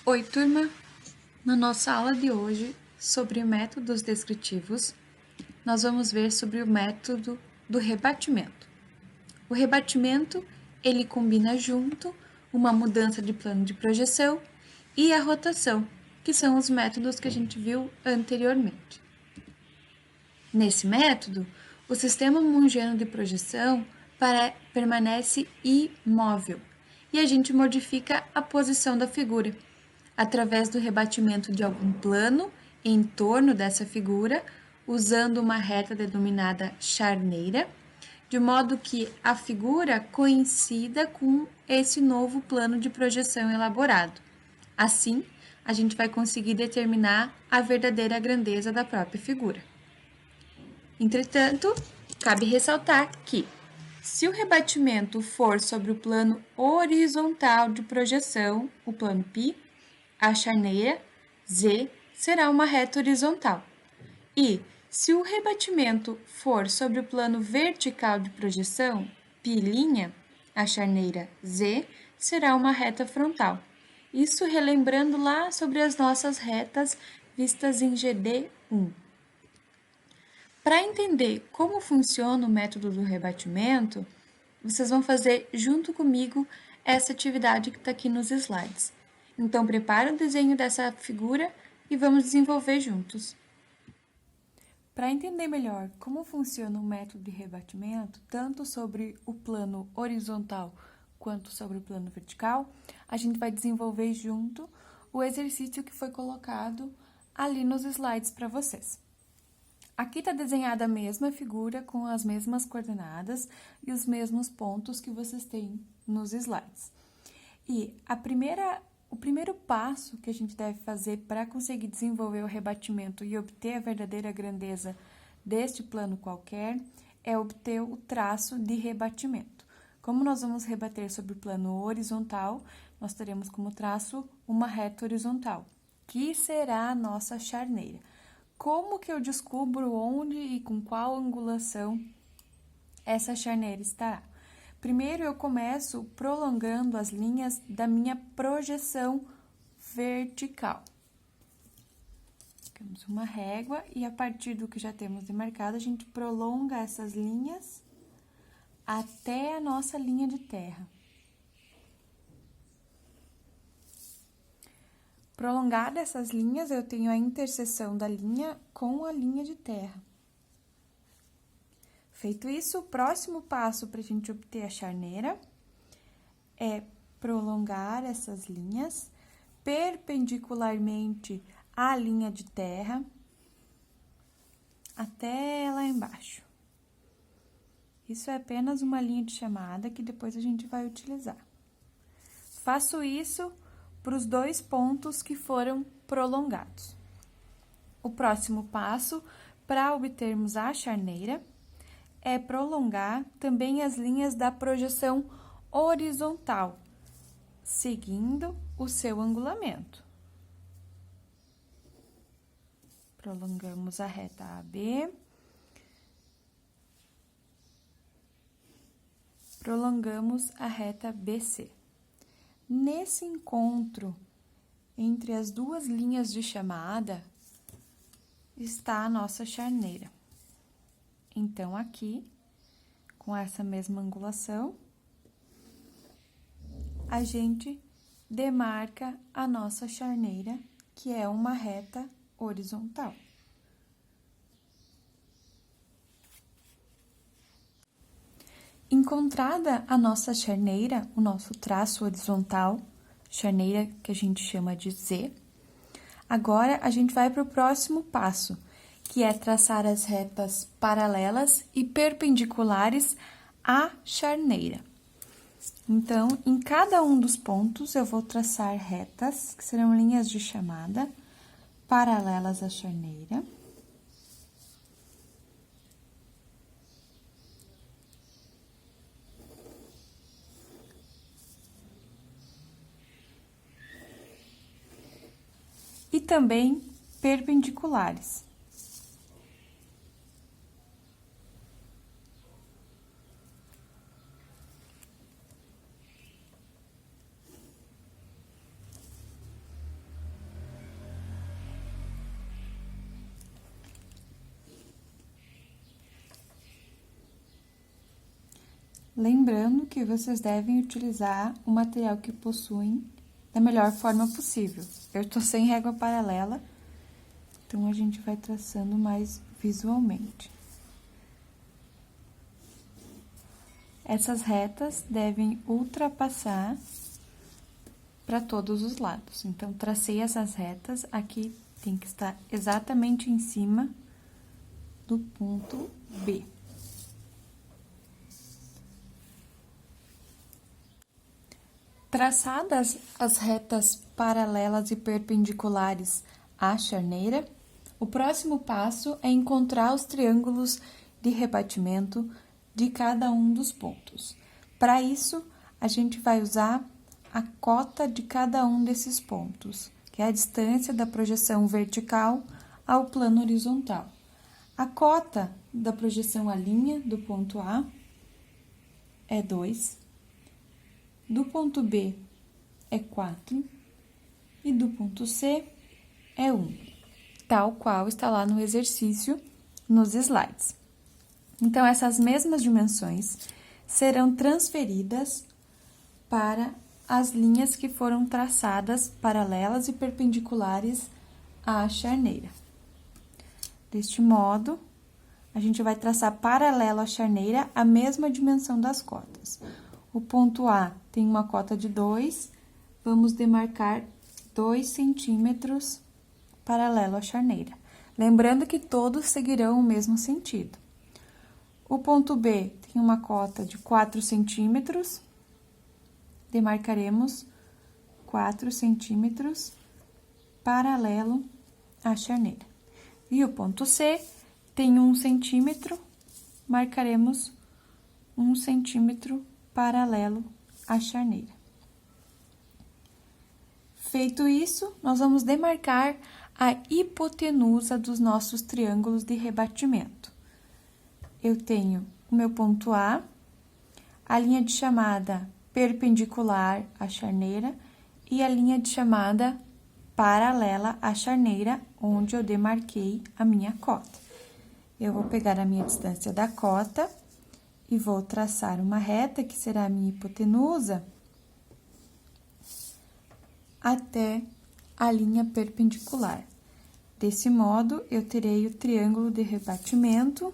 Oi, turma! Na nossa aula de hoje, sobre métodos descritivos, nós vamos ver sobre o método do rebatimento. O rebatimento, ele combina junto uma mudança de plano de projeção e a rotação, que são os métodos que a gente viu anteriormente. Nesse método, o sistema mungiano de projeção permanece imóvel e a gente modifica a posição da figura através do rebatimento de algum plano em torno dessa figura, usando uma reta denominada charneira, de modo que a figura coincida com esse novo plano de projeção elaborado. Assim, a gente vai conseguir determinar a verdadeira grandeza da própria figura. Entretanto, cabe ressaltar que, se o rebatimento for sobre o plano horizontal de projeção, o plano π, a charneira Z será uma reta horizontal. E, se o rebatimento for sobre o plano vertical de projeção, π', a charneira Z será uma reta frontal. Isso relembrando lá sobre as nossas retas vistas em GD1. Para entender como funciona o método do rebatimento, vocês vão fazer junto comigo essa atividade que está aqui nos slides. Então, prepara o desenho dessa figura e vamos desenvolver juntos. Para entender melhor como funciona o método de rebatimento, tanto sobre o plano horizontal quanto sobre o plano vertical, a gente vai desenvolver junto o exercício que foi colocado ali nos slides para vocês. Aqui está desenhada a mesma figura com as mesmas coordenadas e os mesmos pontos que vocês têm nos slides. E o primeiro passo que a gente deve fazer para conseguir desenvolver o rebatimento e obter a verdadeira grandeza deste plano qualquer é obter o traço de rebatimento. Como nós vamos rebater sobre o plano horizontal, nós teremos como traço uma reta horizontal, que será a nossa charneira. Como que eu descubro onde e com qual angulação essa charneira estará? Primeiro, eu começo prolongando as linhas da minha projeção vertical. Temos uma régua e a partir do que já temos demarcado, a gente prolonga essas linhas até a nossa linha de terra. Prolongada essas linhas, eu tenho a interseção da linha com a linha de terra. Feito isso, o próximo passo para a gente obter a charneira é prolongar essas linhas perpendicularmente à linha de terra até lá embaixo. Isso é apenas uma linha de chamada que depois a gente vai utilizar. Faço isso para os dois pontos que foram prolongados. O próximo passo para obtermos a charneira é prolongar também as linhas da projeção horizontal, seguindo o seu angulamento. Prolongamos a reta AB, prolongamos a reta BC. Nesse encontro entre as duas linhas de chamada está a nossa charneira. Então, aqui, com essa mesma angulação, a gente demarca a nossa charneira, que é uma reta horizontal. Encontrada a nossa charneira, o nosso traço horizontal, charneira que a gente chama de Z, agora a gente vai para o próximo passo, que é traçar as retas paralelas e perpendiculares à charneira. Então, em cada um dos pontos, eu vou traçar retas, que serão linhas de chamada, paralelas à charneira. E também perpendiculares. Lembrando que vocês devem utilizar o material que possuem da melhor forma possível. Eu estou sem régua paralela, então a gente vai traçando mais visualmente. Essas retas devem ultrapassar para todos os lados. Então, tracei essas retas, aqui tem que estar exatamente em cima do ponto B. Traçadas as retas paralelas e perpendiculares à charneira, o próximo passo é encontrar os triângulos de rebatimento de cada um dos pontos. Para isso, a gente vai usar a cota de cada um desses pontos, que é a distância da projeção vertical ao plano horizontal. A cota da projeção à linha do ponto A é 2, do ponto B é 4 e do ponto C é 1, tal qual está lá no exercício nos slides. Então, essas mesmas dimensões serão transferidas para as linhas que foram traçadas paralelas e perpendiculares à charneira. Deste modo, a gente vai traçar paralelo à charneira a mesma dimensão das cotas. O ponto A tem uma cota de 2, vamos demarcar 2 centímetros paralelo à charneira. Lembrando que todos seguirão o mesmo sentido. O ponto B tem uma cota de 4 centímetros, demarcaremos 4 centímetros paralelo à charneira. E o ponto C tem 1 centímetro, marcaremos 1 centímetro paralelo à charneira. Feito isso, nós vamos demarcar a hipotenusa dos nossos triângulos de rebatimento. Eu tenho o meu ponto A, a linha de chamada perpendicular à charneira e a linha de chamada paralela à charneira, onde eu demarquei a minha cota. Eu vou pegar a minha distância da cota e vou traçar uma reta, que será a minha hipotenusa, até a linha perpendicular. Desse modo, eu terei o triângulo de rebatimento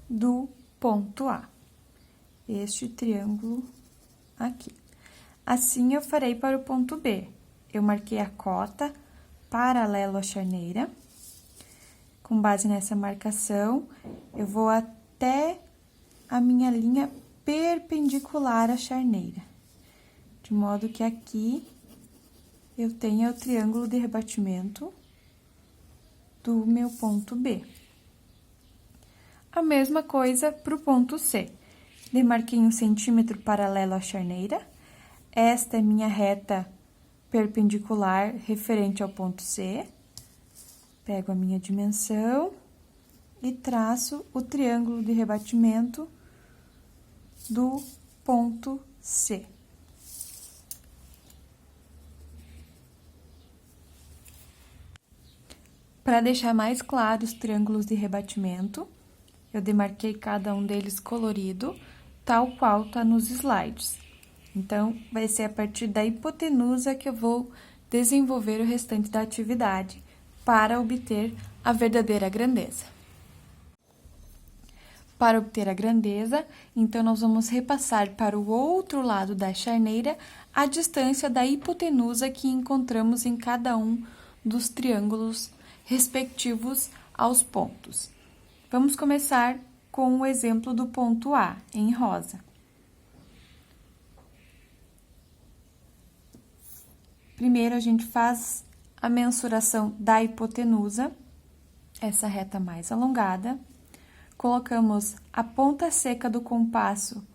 do ponto A. Este triângulo aqui. Assim, eu farei para o ponto B. Eu marquei a cota paralelo à charneira. Com base nessa marcação, eu vou até a minha linha perpendicular à charneira. De modo que aqui eu tenha o triângulo de rebatimento do meu ponto B. A mesma coisa para o ponto C. Demarquei 1 centímetro paralelo à charneira. Esta é minha reta perpendicular referente ao ponto C. Pego a minha dimensão e traço o triângulo de rebatimento do ponto C. Para deixar mais claros os triângulos de rebatimento, eu demarquei cada um deles colorido, tal qual está nos slides. Então, vai ser a partir da hipotenusa que eu vou desenvolver o restante da atividade para obter a verdadeira grandeza. Para obter a grandeza, então, nós vamos repassar para o outro lado da charneira a distância da hipotenusa que encontramos em cada um dos triângulos respectivos aos pontos. Vamos começar com o exemplo do ponto A, em rosa. Primeiro, a gente faz a mensuração da hipotenusa, essa reta mais alongada. Colocamos a ponta seca do compasso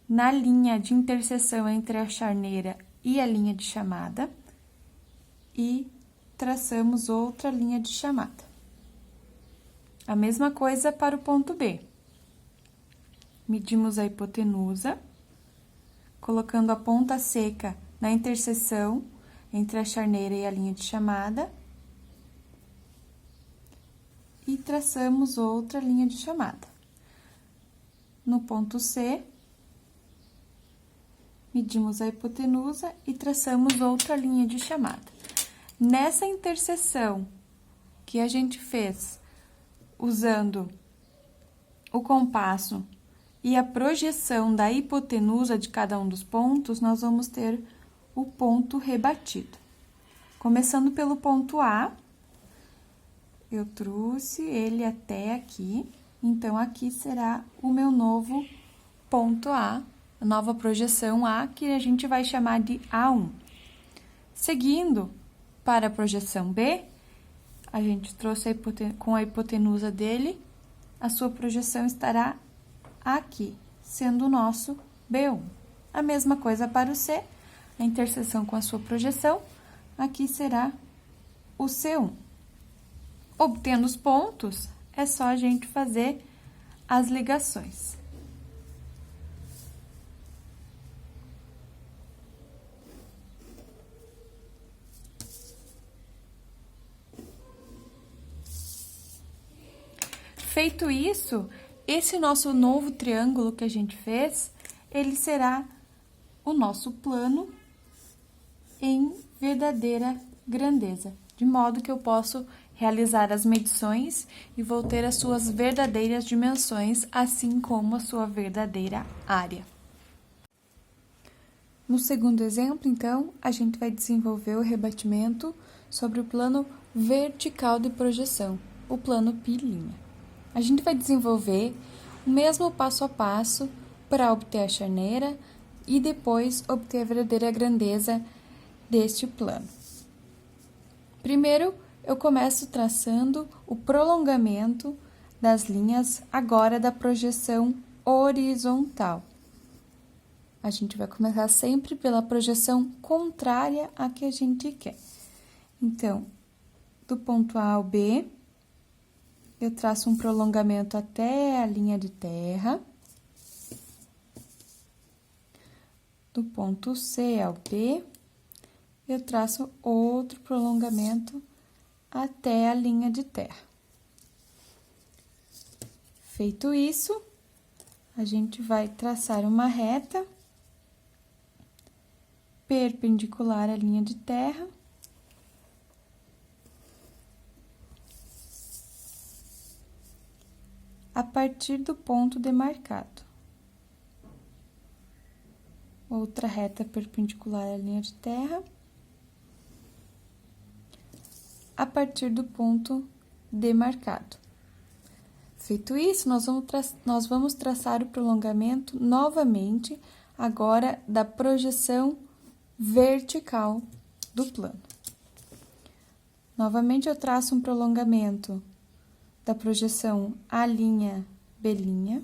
na linha de interseção entre a charneira e a linha de chamada e traçamos outra linha de chamada. A mesma coisa para o ponto B. Medimos a hipotenusa, colocando a ponta seca na interseção entre a charneira e a linha de chamada e traçamos outra linha de chamada. no ponto C, medimos a hipotenusa e traçamos outra linha de chamada. Nessa interseção que a gente fez usando o compasso e a projeção da hipotenusa de cada um dos pontos, nós vamos ter o ponto rebatido. Começando pelo ponto A, eu trouxe ele até aqui, então aqui será o meu novo ponto A, a nova projeção A, que a gente vai chamar de A1. Seguindo para a projeção B, a gente trouxe com a hipotenusa dele, a sua projeção estará aqui, sendo o nosso B1. A mesma coisa para o C, a interseção com a sua projeção, aqui será o C1. Obtendo os pontos, é só a gente fazer as ligações. Feito isso, esse nosso novo triângulo que a gente fez, ele será o nosso plano em verdadeira grandeza, de modo que eu posso realizar as medições e vou ter as suas verdadeiras dimensões, assim como a sua verdadeira área. No segundo exemplo, então, a gente vai desenvolver o rebatimento sobre o plano vertical de projeção, o plano π'. A gente vai desenvolver o mesmo passo a passo para obter a charneira e depois obter a verdadeira grandeza deste plano. Primeiro, eu começo traçando o prolongamento das linhas agora da projeção horizontal. A gente vai começar sempre pela projeção contrária à que a gente quer. Então, do ponto A ao B, eu traço um prolongamento até a linha de terra. Do ponto C ao B, eu traço outro prolongamento até a linha de terra. Feito isso, a gente vai traçar uma reta perpendicular à linha de terra. A partir do ponto demarcado. Outra reta perpendicular à linha de terra. A partir do ponto demarcado. Feito isso, nós vamos traçar o prolongamento novamente, agora da projeção vertical do plano. Novamente, eu traço um prolongamento da projeção A', B',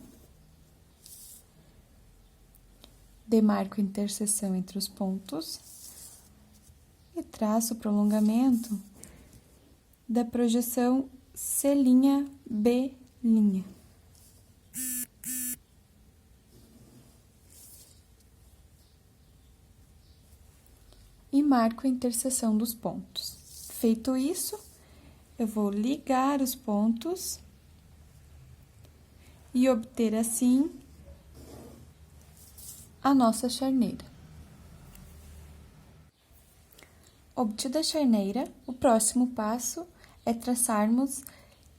demarco a interseção entre os pontos e traço o prolongamento da projeção C', B'. E marco a interseção dos pontos. Feito isso, eu vou ligar os pontos e obter, assim, a nossa charneira. Obtida a charneira, o próximo passo é traçarmos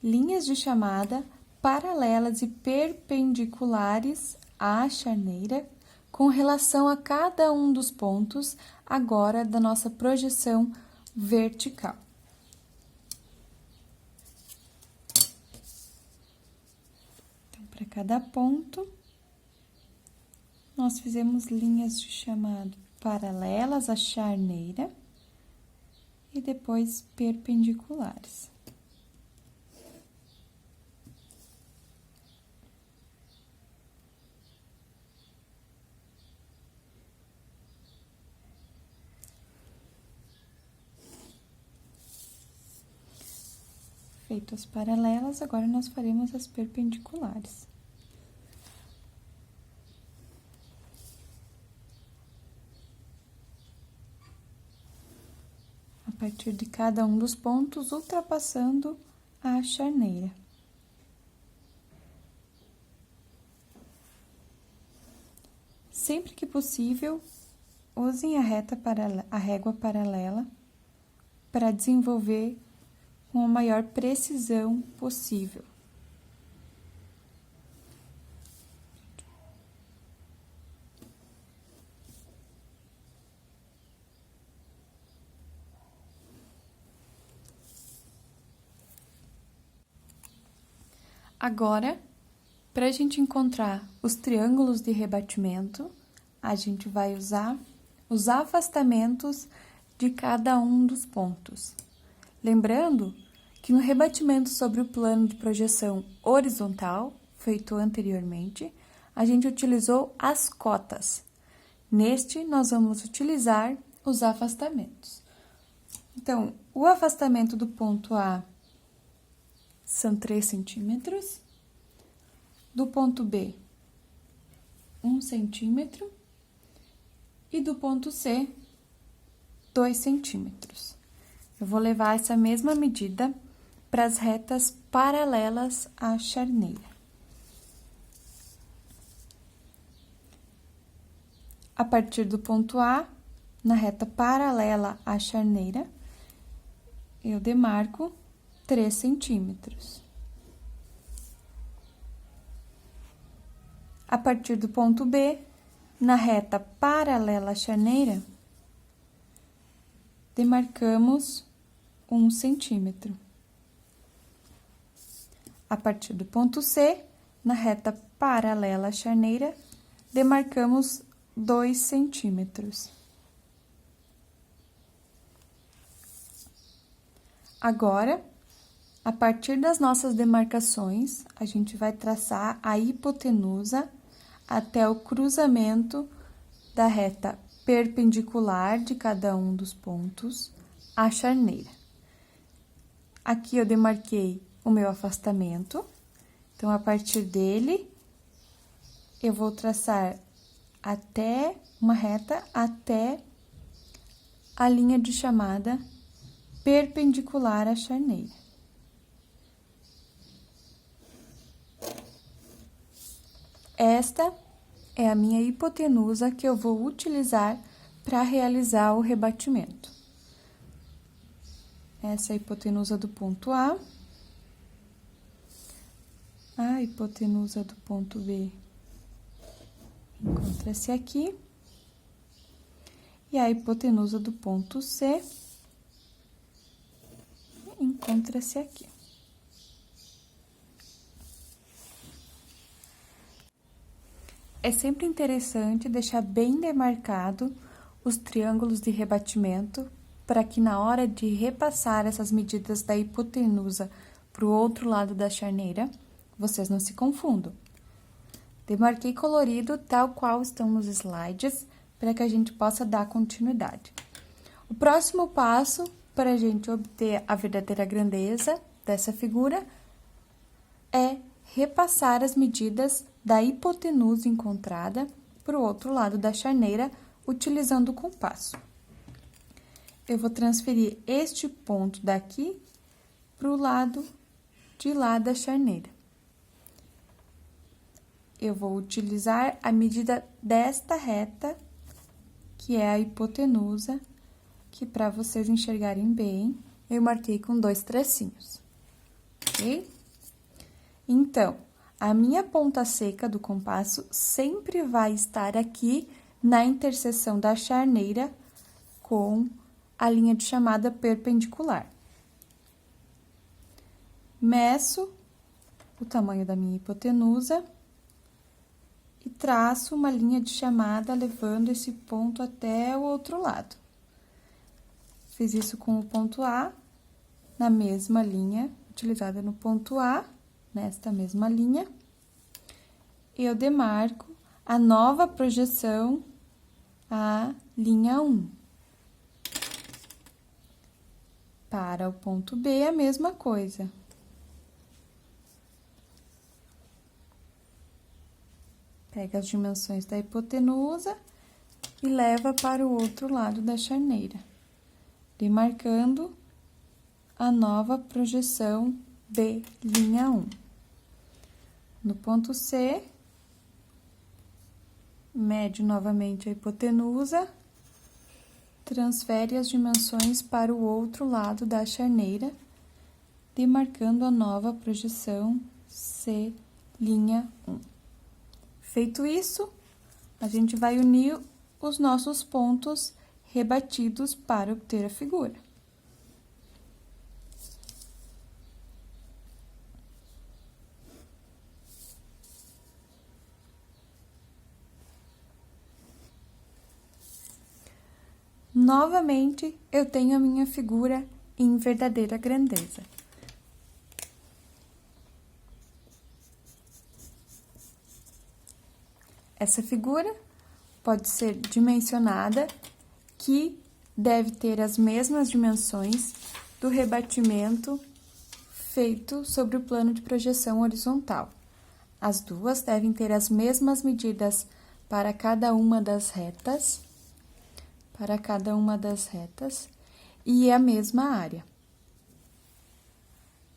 linhas de chamada paralelas e perpendiculares à charneira com relação a cada um dos pontos agora da nossa projeção vertical. Então, para cada ponto, nós fizemos linhas de chamado paralelas à charneira e depois perpendiculares. Feito as paralelas, agora nós faremos as perpendiculares. A partir de cada um dos pontos, ultrapassando a charneira. Sempre que possível, usem a régua paralela para desenvolver com a maior precisão possível. Agora, para a gente encontrar os triângulos de rebatimento, a gente vai usar os afastamentos de cada um dos pontos. Lembrando que no rebatimento sobre o plano de projeção horizontal, feito anteriormente, a gente utilizou as cotas. Neste, nós vamos utilizar os afastamentos. Então, o afastamento do ponto A são 3 centímetros, do ponto B, 1 centímetro, e do ponto C, 2 centímetros. Eu vou levar essa mesma medida para as retas paralelas à charneira. A partir do ponto A, na reta paralela à charneira, eu demarco 3 centímetros. A partir do ponto B, na reta paralela à charneira, demarcamos 1 centímetro. A partir do ponto C, na reta paralela à charneira, demarcamos 2 centímetros. Agora, a partir das nossas demarcações, a gente vai traçar a hipotenusa até o cruzamento da reta perpendicular de cada um dos pontos à charneira. Aqui eu demarquei o meu afastamento, então, a partir dele, eu vou traçar até uma reta até a linha de chamada perpendicular à charneira. Esta é a minha hipotenusa que eu vou utilizar para realizar o rebatimento. Essa é a hipotenusa do ponto A. A hipotenusa do ponto B encontra-se aqui. E a hipotenusa do ponto C encontra-se aqui. É sempre interessante deixar bem demarcado os triângulos de rebatimento para que na hora de repassar essas medidas da hipotenusa para o outro lado da charneira, vocês não se confundam. Demarquei colorido tal qual estão nos slides para que a gente possa dar continuidade. O próximo passo para a gente obter a verdadeira grandeza dessa figura é repassar as medidas da hipotenusa encontrada para o outro lado da charneira, utilizando o compasso. Eu vou transferir este ponto daqui para o lado de lá da charneira. Eu vou utilizar a medida desta reta, que é a hipotenusa, que para vocês enxergarem bem, eu marquei com 2 tracinhos, ok? Então, a minha ponta seca do compasso sempre vai estar aqui na interseção da charneira com a linha de chamada perpendicular. Meço o tamanho da minha hipotenusa e traço uma linha de chamada levando esse ponto até o outro lado. Fiz isso com o ponto A, na mesma linha utilizada no ponto A, nesta mesma linha, eu demarco a nova projeção, a linha 1. Para o ponto B, a mesma coisa. Pega as dimensões da hipotenusa e leva para o outro lado da charneira, demarcando a nova projeção B, linha 1. No ponto C, mede novamente a hipotenusa, transfere as dimensões para o outro lado da charneira, demarcando a nova projeção C'1. Feito isso, a gente vai unir os nossos pontos rebatidos para obter a figura. Novamente, eu tenho a minha figura em verdadeira grandeza. Essa figura pode ser dimensionada, que deve ter as mesmas dimensões do rebatimento feito sobre o plano de projeção horizontal. As duas devem ter as mesmas medidas para cada uma das retas, e a mesma área.